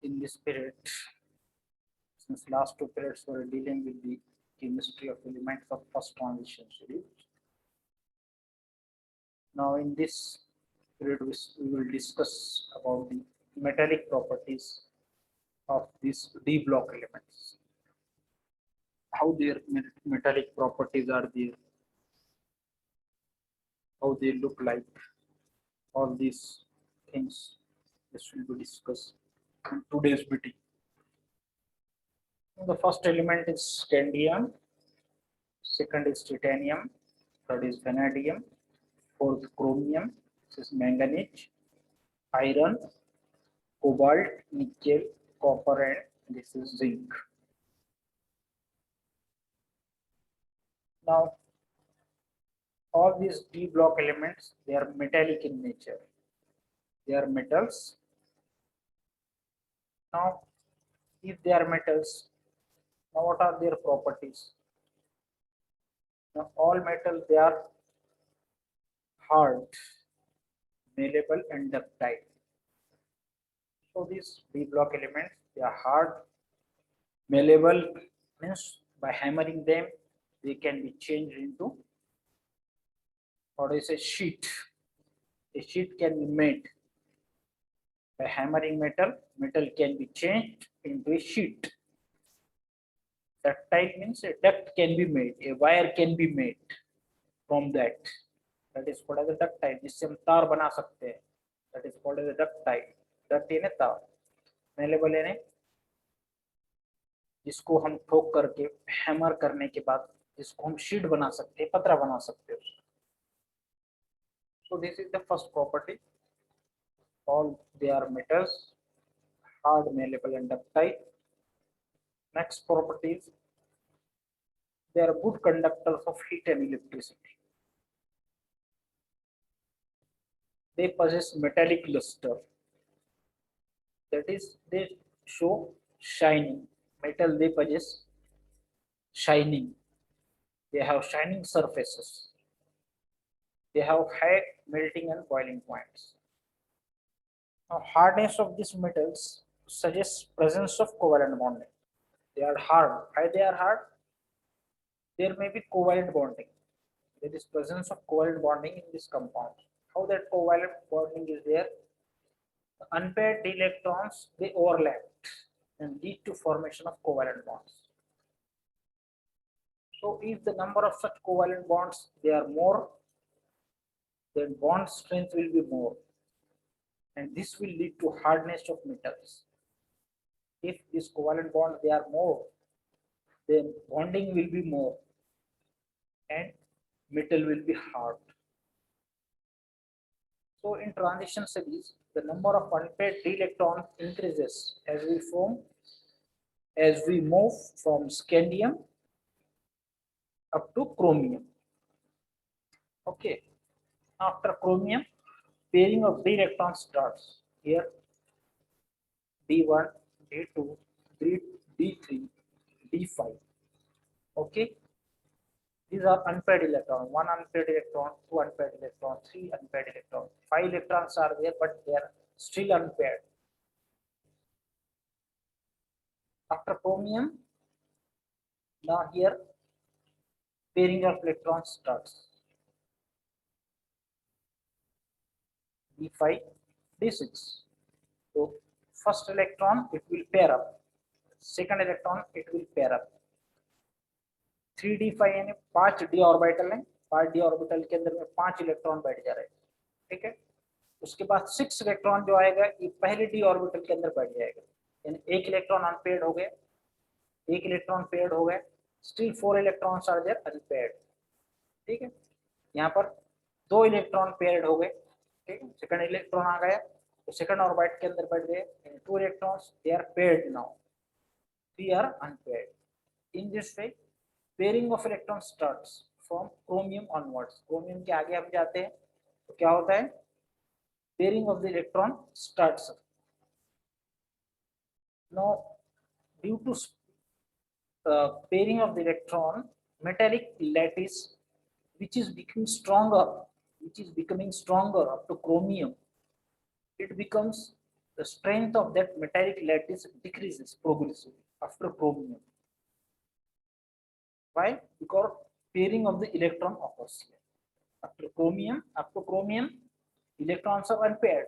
in this period, since last two periods were dealing with the chemistry of elements of first transition series. Now in this period we will discuss about the metallic properties of these D block elements, how their metallic properties are there, how they look like, all these things. This will be discussed in today's meeting. The first element is scandium, second is titanium, third is vanadium, fourth chromium, this is manganese, iron, cobalt, nickel, copper, and this is zinc. Now, all these D block elements, they are metallic in nature. They are metals. Now, if they are metals, now what are their properties? Now, all metals, they are hard, malleable, and ductile. So these D block elements, they are hard, malleable, means by hammering them, they can be changed into what is a sheet. A sheet can be made by hammering metal. Metal can be changed into a sheet. Ductile means a duct can be made, a wire can be made from that. That is called as a ductile. जिससे हम तार बना सकते हैं. That is called as a ductile. Duct यानी तार. Malleable यानी जिसको हम ठोक करके हैमर करने के बाद जिसको हम शीट बना सकते हैं, पतरा बना सकते हैं. So this is the first property. All they are metals, hard, malleable, and ductile. Next property is they are good conductors of heat and electricity. They possess metallic luster. That is, they show shining. Metal, they possess shining. They have shining surfaces. They have high melting and boiling points. Now, hardness of these metals suggests presence of covalent bonding. They are hard. Why they are hard? There may be covalent bonding. There is presence of covalent bonding in this compound. How that covalent bonding is there? The unpaired d electrons, they overlap and lead to formation of covalent bonds. So if the number of such covalent bonds they are more, then bond strength will be more, and this will lead to hardness of metals. If these covalent bonds they are more, then bonding will be more and metal will be hard. So in transition series, the number of unpaired d electrons increases as we move from scandium up to chromium. Okay. After chromium, pairing of d electrons starts. Here d1, d2, d3, d5. Okay. These are unpaired electrons. 1 unpaired electron, 2 unpaired electrons, 3 unpaired electrons. 5 electrons are there, but they are still unpaired. After chromium, now here pairing of electrons starts. d5, d6. So first electron it will pair up. Second electron it will pair up. 3d5 यानी 5 d orbital है. 5 d orbital के अंदर में 5 electron बैठ जा रहे हैं. ठीक है. उसके बाद 6 इलेक्ट्रॉन जो आएगा ये पहले d ऑर्बिटल के अंदर बैठ जाएगा. यानी एक इलेक्ट्रॉन अनपेयर्ड हो गया, एक इलेक्ट्रॉन पेयर्ड हो गया. Still 4 electrons are there unpaired. ठीक है. यहाँ पर 2 इलेक्ट्रॉन पेयर्ड हो गए. ठीक है. सेकंड इलेक्ट्रॉन आ गया तो सेकंड ऑर्बिट के अंदर बैठ गए. 2 electrons they are paired now, 3 are unpaired. In this way pairing of electron starts from chromium onwards. Chromium के आगे हम जाते हैं तो क्या होता है? Pairing of the electron starts. Now due to pairing of the electron, metallic lattice which is becoming stronger up to chromium, it becomes the strength of that metallic lattice decreases progressively after chromium. Why? Because pairing of the electron occurs here. After chromium, electrons are unpaired.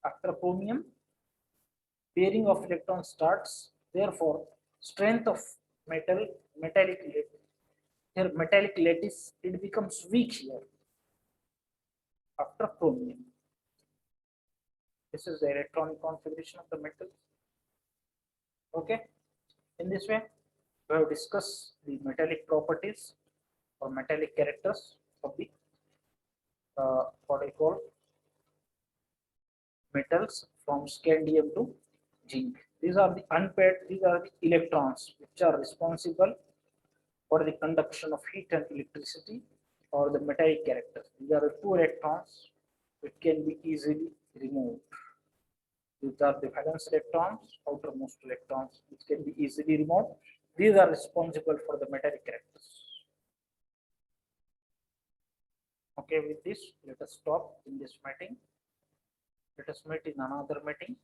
After chromium, pairing of electrons starts. Therefore, strength of metallic lattice, it becomes weak here after chromium. This is the electronic configuration of the metal. Okay. In this way, we have discussed the metallic properties or metallic characters of the what I call metals from scandium to zinc. These are the unpaired, these are the electrons which are responsible for the conduction of heat and electricity or the metallic characters. These are the two electrons which can be easily removed. These are the valence electrons, outermost electrons which can be easily removed. These are responsible for the metallic characters. Okay, with this, let us stop in this meeting. Let us meet in another meeting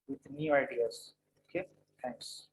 with new ideas. Okay, thanks.